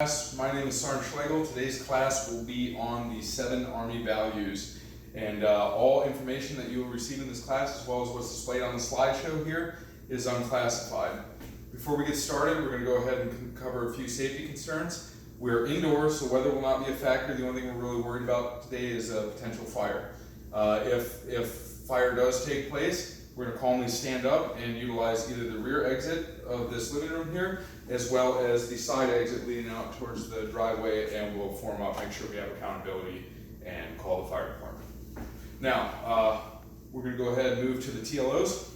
class. My name is Sergeant Schlagel. Today's class will be on the 7 Army values. And all information that you will receive in this class, as well as what's displayed on the slideshow here, is unclassified. Before we get started, we're going to go ahead and cover a few safety concerns. We're indoors, so weather will not be a factor. The only thing we're really worried about today is a potential fire. If fire does take place, we're going to calmly stand up and utilize either the rear exit of this living room here, as well as the side exit leading out towards the driveway, and we'll form up, make sure we have accountability, and call the fire department. Now, we're going to go ahead and move to the TLOs.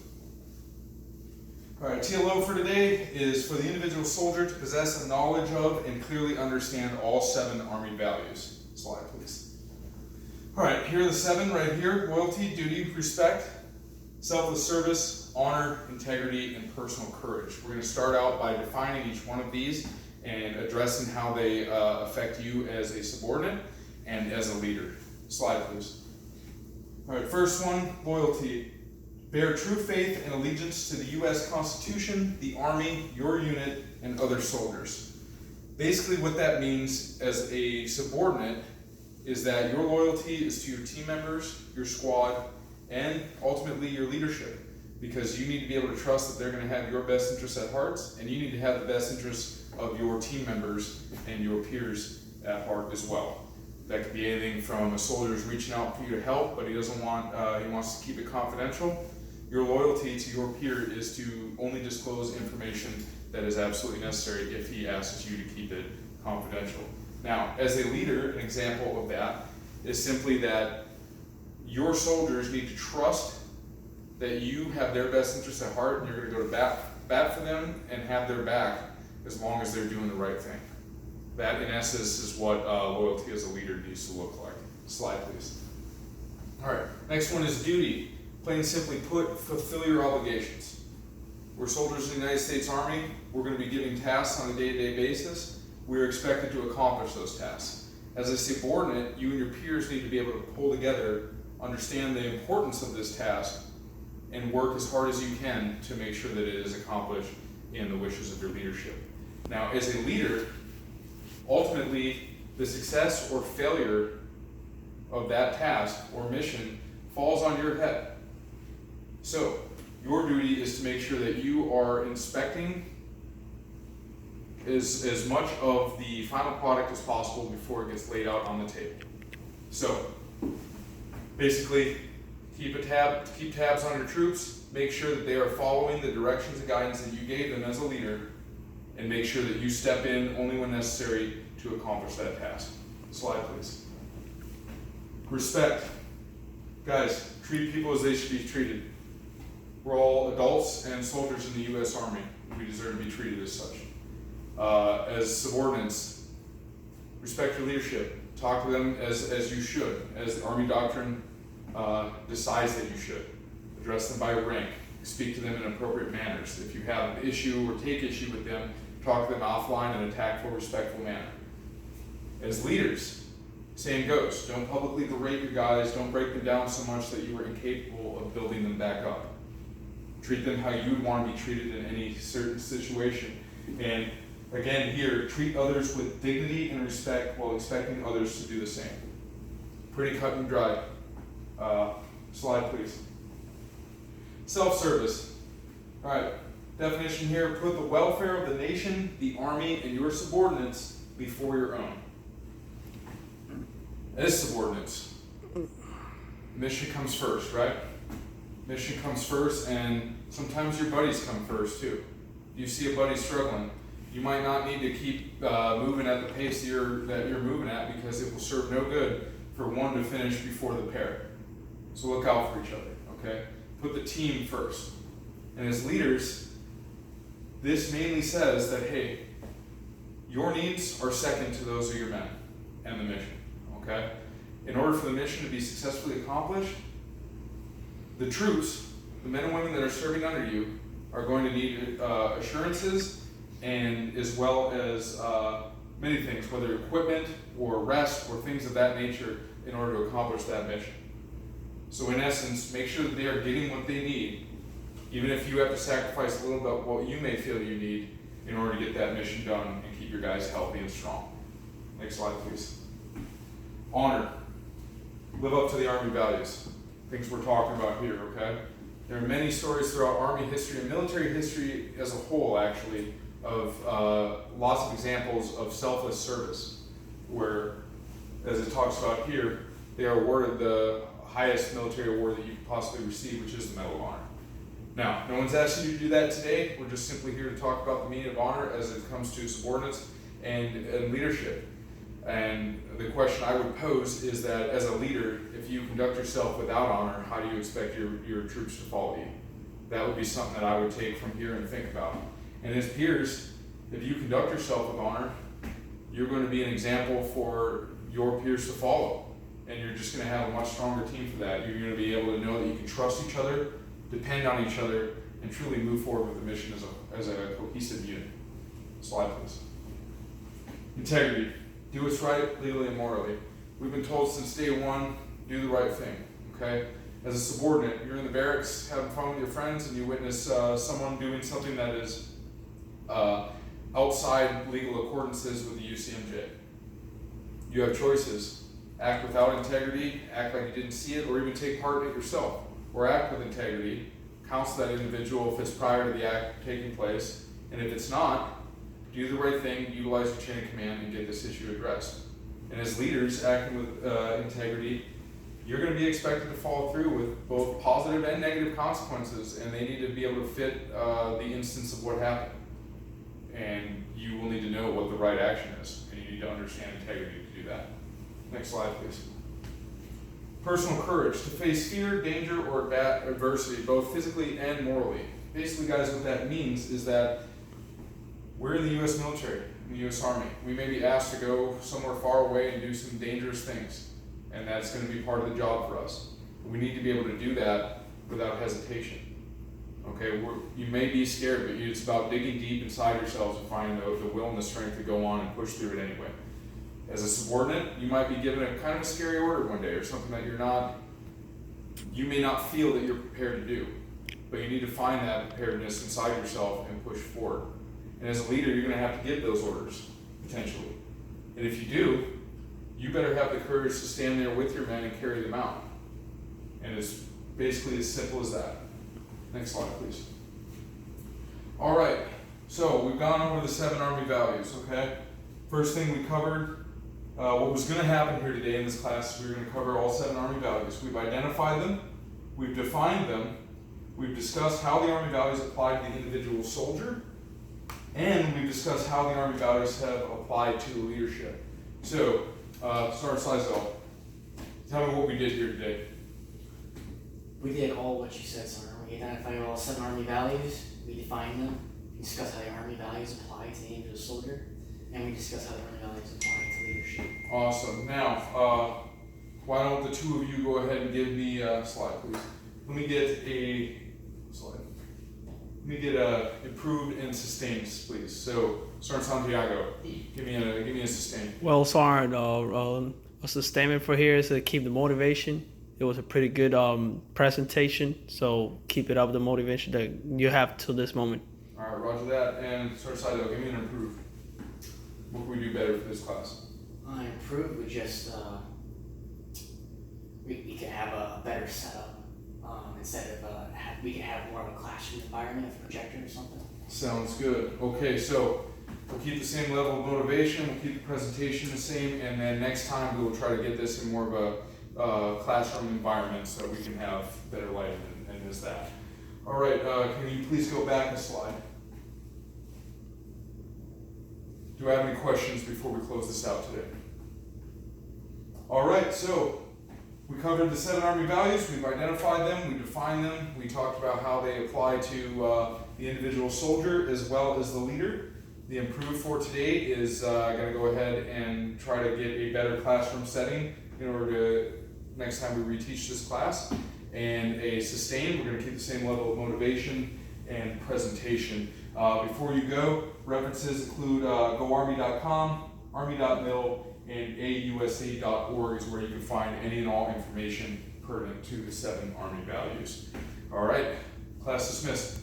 All right, TLO for today is for the individual soldier to possess a knowledge of and clearly understand all 7 Army values. Slide, please. All right, here are the 7 right here: loyalty, duty, respect, selfless service, honor, integrity, and personal courage. We're going to start out by defining each one of these and addressing how they affect you as a subordinate and as a leader. Slide, please. All right, first one, loyalty. Bear true faith and allegiance to the U.S. Constitution, the Army, your unit, and other soldiers. Basically what that means as a subordinate is that your loyalty is to your team members, your squad, and ultimately your leadership, because you need to be able to trust that they're going to have your best interests at heart, and you need to have the best interests of your team members and your peers at heart as well. That could be anything from a soldier who's reaching out for you to help, but he doesn't want, he wants to keep it confidential. Your loyalty to your peer is to only disclose information that is absolutely necessary if he asks you to keep it confidential. Now, as a leader, an example of that is simply that your soldiers need to trust that you have their best interests at heart, and you're going to go to bat for them and have their back as long as they're doing the right thing. That, in essence, is what loyalty as a leader needs to look like. Slide, please. All right, next one is duty. Plain and simply put, fulfill your obligations. We're soldiers in the United States Army. We're going to be giving tasks on a day-to-day basis. We're expected to accomplish those tasks. As a subordinate, you and your peers need to be able to pull together, understand the importance of this task, and work as hard as you can to make sure that it is accomplished in the wishes of your leadership. Now, as a leader, ultimately, the success or failure of that task or mission falls on your head. So, your duty is to make sure that you are inspecting as much of the final product as possible before it gets laid out on the table. So, basically, keep tabs on your troops, make sure that they are following the directions and guidance that you gave them as a leader, and make sure that you step in only when necessary to accomplish that task. Slide, please. Respect. Guys, treat people as they should be treated. We're all adults and soldiers in the U.S. Army. We deserve to be treated as such. As subordinates, respect your leadership. Talk to them as you should, as the Army doctrine decides that you should. Address them by rank. Speak to them in appropriate manners. If you have an issue or take issue with them, talk to them offline in a tactful, respectful manner. As leaders, same goes. Don't publicly berate your guys. Don't break them down so much that you are incapable of building them back up. Treat them how you would want to be treated in any certain situation. And again, here, treat others with dignity and respect while expecting others to do the same. Pretty cut and dry. Slide, please. Self-service. All right, definition here: put the welfare of the nation, the Army, and your subordinates before your own. As subordinates, mission comes first, right? Mission comes first, and sometimes your buddies come first too. You see a buddy struggling, you might not need to keep moving at the pace that you're moving at, because it will serve no good for one to finish before the pair. So look out for each other, okay? Put the team first. And as leaders, this mainly says that, hey, your needs are second to those of your men and the mission, okay? In order for the mission to be successfully accomplished, the troops, the men and women that are serving under you, are going to need assurances, and as well as many things, whether equipment or rest or things of that nature, in order to accomplish that mission. So in essence, make sure that they are getting what they need, even if you have to sacrifice a little bit of what you may feel you need in order to get that mission done and keep your guys healthy and strong. Next slide, please. Honor. Live up to the Army values. Things we're talking about here, okay? There are many stories throughout Army history and military history as a whole, actually, of lots of examples of selfless service, where, as it talks about here, they are awarded the highest military award that you could possibly receive, which is the Medal of Honor. Now, no one's asked you to do that today. We're just simply here to talk about the meaning of honor as it comes to subordinates and leadership. And the question I would pose is that as a leader, if you conduct yourself without honor, how do you expect your troops to follow you? That would be something that I would take from here and think about. And as peers, if you conduct yourself with honor, you're going to be an example for your peers to follow. And you're just going to have a much stronger team for that. You're going to be able to know that you can trust each other, depend on each other, and truly move forward with the mission as a cohesive unit. Slide, please. Integrity. Do what's right, legally and morally. We've been told since day one, do the right thing, okay? As a subordinate, you're in the barracks having fun with your friends and you witness someone doing something that is outside legal accordances with the UCMJ. You have choices. Act without integrity, act like you didn't see it, or even take part in it yourself. Or act with integrity, counsel that individual if it's prior to the act taking place, and if it's not, do the right thing, utilize your chain of command, and get this issue addressed. And as leaders acting with integrity, you're going to be expected to follow through with both positive and negative consequences, and they need to be able to fit the instance of what happened. And you will need to know what the right action is, and you need to understand integrity to do that. Next slide, please. Personal courage, to face fear, danger, or adversity, both physically and morally. Basically, guys, what that means is that we're in the U.S. military, in the U.S. Army. We may be asked to go somewhere far away and do some dangerous things, and that's going to be part of the job for us. We need to be able to do that without hesitation. Okay, you may be scared, but it's about digging deep inside yourselves and finding the will and the strength to go on and push through it anyway. As a subordinate, you might be given a kind of a scary order one day, or something that you may not feel that you're prepared to do, but you need to find that preparedness inside yourself and push forward. And as a leader, you're going to have to give those orders, potentially. And if you do, you better have the courage to stand there with your men and carry them out. And it's basically as simple as that. Next slide, please. All right, so we've gone over the 7 Army values, okay? First thing we covered, what was going to happen here today in this class is we were going to cover all 7 Army values. We've identified them, we've defined them, we've discussed how the Army values apply to the individual soldier, and we've discussed how the Army values have applied to leadership. So, Sergeant Schlagel, tell me what we did here today. We did all what you said, Sergeant. We identified all 7 Army values, we defined them, we discussed how the Army values apply to the individual soldier, and we discussed how the Army values apply to leadership. Awesome. Now, why don't the two of you go ahead and give me a slide, please. Let me get a slide. Let me get improved and sustained, please. So, Sergeant Santiago, give me a sustain. Well, Sergeant, a sustainment for here is to keep the motivation. It was a pretty good presentation, so keep it up, the motivation that you have to this moment. All right, roger that. And Sergeant Santiago, give me an improved. What can we do better for this class? Improved would just, we could have a better setup. Instead of, we could have more of a classroom environment, a projector or something. Sounds good. Okay, so we'll keep the same level of motivation, we'll keep the presentation the same, and then next time we will try to get this in more of a classroom environment so we can have better lighting and this, that. All right, can you please go back a slide? Do I have any questions before we close this out today? All right, so we covered the 7 Army values, we've identified them, we defined them, we talked about how they apply to the individual soldier as well as the leader. The improved for today is going to go ahead and try to get a better classroom setting in order to, next time we reteach this class. And a sustained, we're going to keep the same level of motivation and presentation. Before you go, references include goarmy.com, army.mil, and ausa.org is where you can find any and all information pertinent to the 7 Army values. All right, class dismissed.